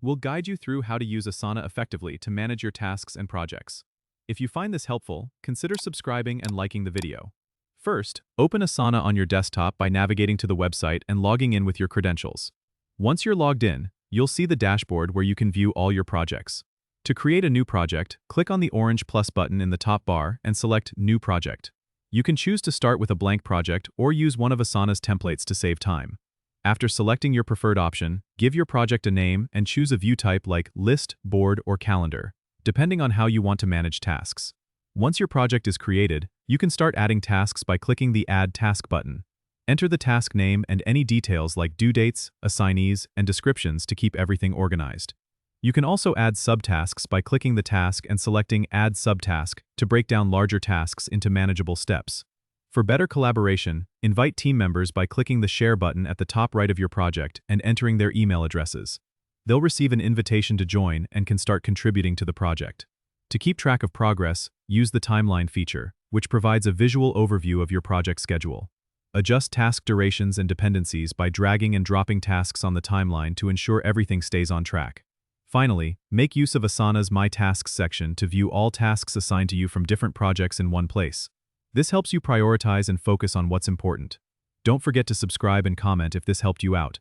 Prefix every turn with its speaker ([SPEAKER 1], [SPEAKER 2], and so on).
[SPEAKER 1] We'll guide you through how to use Asana effectively to manage your tasks and projects. If you find this helpful, consider subscribing and liking the video. First, open Asana on your desktop by navigating to the website and logging in with your credentials. Once you're logged in, you'll see the dashboard where you can view all your projects. To create a new project, click on the orange plus button in the top bar and select New Project. You can choose to start with a blank project or use one of Asana's templates to save time. After selecting your preferred option, give your project a name and choose a view type like List, Board, or Calendar, depending on how you want to manage tasks. Once your project is created, you can start adding tasks by clicking the Add Task button. Enter the task name and any details like due dates, assignees, and descriptions to keep everything organized. You can also add subtasks by clicking the task and selecting Add Subtask to break down larger tasks into manageable steps. For better collaboration, invite team members by clicking the Share button at the top right of your project and entering their email addresses. They'll receive an invitation to join and can start contributing to the project. To keep track of progress, use the Timeline feature, which provides a visual overview of your project schedule. Adjust task durations and dependencies by dragging and dropping tasks on the timeline to ensure everything stays on track. Finally, make use of Asana's My Tasks section to view all tasks assigned to you from different projects in one place. This helps you prioritize and focus on what's important. Don't forget to subscribe and comment if this helped you out.